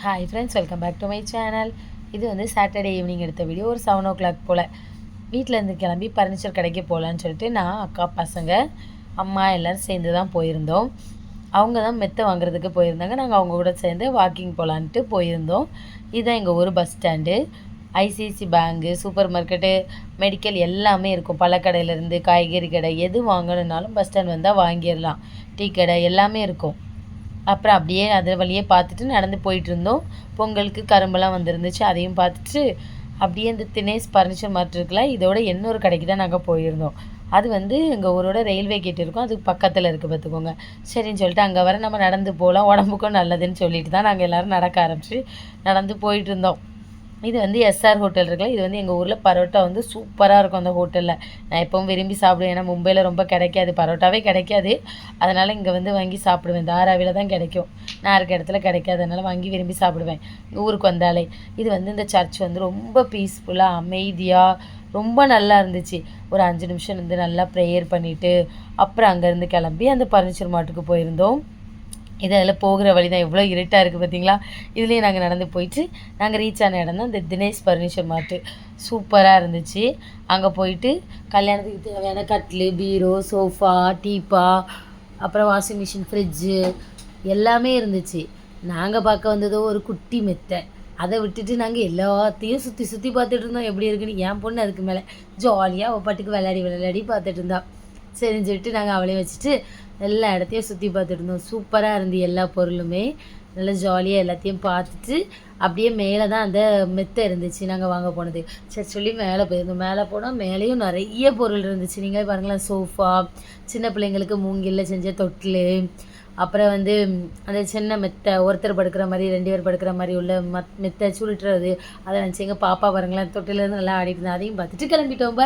Hi friends, welcome back to my channel. இது வந்து Saturday evening எடுத்த வீடியோ. ஒரு 7 o'clock போல் வீட்டிலேருந்து கிளம்பி ஃபர்னிச்சர் கடைக்கு போகலான்னு சொல்லிட்டு நான், அக்கா, பசங்க, அம்மா எல்லோரும் சேர்ந்து தான் போயிருந்தோம். அவங்க தான் மெத்தை வாங்குறதுக்கு போயிருந்தாங்க. நாங்கள் அவங்க கூட சேர்ந்து வாக்கிங் போகலான்ட்டு போயிருந்தோம். இதுதான் எங்கள் ஊர் bus stand. ICICI bank, super market, medical எல்லாமே இருக்கும். பழக்கடையிலேருந்து காய்கறி கடை எது வாங்கணுன்னாலும் பஸ் ஸ்டாண்ட் வந்தால் வாங்கிடலாம். டீ கடை எல்லாமே இருக்கும். அப்புறம் அப்படியே அது வழியே பார்த்துட்டு நடந்து போயிட்டுருந்தோம். பொங்கலுக்கு கரும்பெல்லாம் வந்துருந்துச்சு, அதையும் பார்த்துட்டு அப்படியே இந்த தினேஷ் ஃபர்னிச்சர் மார்ட் இருக்குல்ல, இதோட இன்னொரு கடைக்கு தான் நாங்கள் போயிருந்தோம். அது வந்து எங்கள் ஊரோட ரயில்வே கேட் இருக்கும், அதுக்கு பக்கத்தில் இருக்குது பார்த்துக்கோங்க. சரின்னு சொல்லிட்டு அங்கே வர நம்ம நடந்து போகலாம், உடம்புக்கும் நல்லதுன்னு சொல்லிட்டு தான் நாங்கள் எல்லோரும் நடக்க ஆரம்பிச்சு நடந்து போயிட்டு இருந்தோம். இது வந்து எஸ்ஆர் ஹோட்டல் இருக்குல்ல, இது வந்து எங்கள் ஊரில் பரோட்டா வந்து சூப்பராக இருக்கும் அந்த ஹோட்டலில். நான் எப்பவும் விரும்பி சாப்பிடுவேன், ஏன்னா மும்பையில் ரொம்ப கிடைக்காது, பரோட்டாவே கிடைக்காது. அதனால் இங்கே வந்து வாங்கி சாப்பிடுவேன். தாராவியில் தான் கிடைக்கும், நான் இருக்க இடத்துல கிடைக்காது, அதனால் வாங்கி விரும்பி சாப்பிடுவேன் ஊருக்கு வந்தாலே. இது வந்து இந்த சர்ச் வந்து ரொம்ப பீஸ்ஃபுல்லாக அமைதியாக ரொம்ப நல்லா இருந்துச்சு. ஒரு 5 நிமிஷம் இருந்து நல்லா ப்ரேயர் பண்ணிவிட்டு அப்புறம் அங்கேருந்து கிளம்பி அந்த ஃபர்னிச்சர் மார்ட்டுக்கு போயிருந்தோம். இது அதில் போகிற வழி தான், எவ்வளோ இருட்டாக இருக்குது பார்த்தீங்களா. இதுலேயே நாங்கள் நடந்து போயிட்டு நாங்கள் ரீச் ஆன இடம் தான் இந்த தினேஷ் ஃபர்னிச்சர் மார்ட்டு. சூப்பராக இருந்துச்சு. அங்கே போயிட்டு கல்யாணத்துக்கு தேவையான கட்லு, பீரோ, சோஃபா, டீப்பா, அப்புறம் வாஷிங் மிஷின், ஃப்ரிட்ஜு எல்லாமே இருந்துச்சு. நாங்கள் பார்க்க வந்ததோ ஒரு குட்டி மெத்தை. அதை விட்டுட்டு நாங்கள் எல்லாத்தையும் சுற்றி சுற்றி பார்த்துட்டு இருந்தோம் எப்படி இருக்குன்னு. என் பொண்ணு அதுக்கு மேலே ஜாலியாக அவள் பாட்டுக்கு விளையாடி பார்த்துட்டு இருந்தா. சரின்னு சொல்லிட்டு நாங்கள் அவளையும் வச்சுட்டு எல்லா இடத்தையும் சுற்றி பார்த்துட்டு இருந்தோம். சூப்பராக இருந்து எல்லா பொருளுமே. நல்லா ஜாலியாக எல்லாத்தையும் பார்த்துட்டு அப்படியே மேலே தான் அந்த மெத்தை இருந்துச்சு நாங்கள் வாங்க போனது. சரி சொல்லி மேலே போயிருந்தோம். மேலே போனால் மேலேயும் நிறைய பொருள் இருந்துச்சு. நீங்கள் பாருங்களேன், சோஃபா, சின்ன பிள்ளைங்களுக்கு மூங்கில்ல செஞ்ச தொட்டில், அப்புறம் வந்து அந்த சின்ன மெத்தை, ஒருத்தர் படுக்கிற மாதிரி 2 பேர் படுக்கிற மாதிரி உள்ள மெத்தை சுருட்டுறது, அதை நினச்சி எங்கள் பாப்பா பாருங்களேன் தொட்டிலேருந்து நல்லா ஆடிட்டு இருந்தால் அதையும் பார்த்துட்டு கிளம்பிட்டோம்.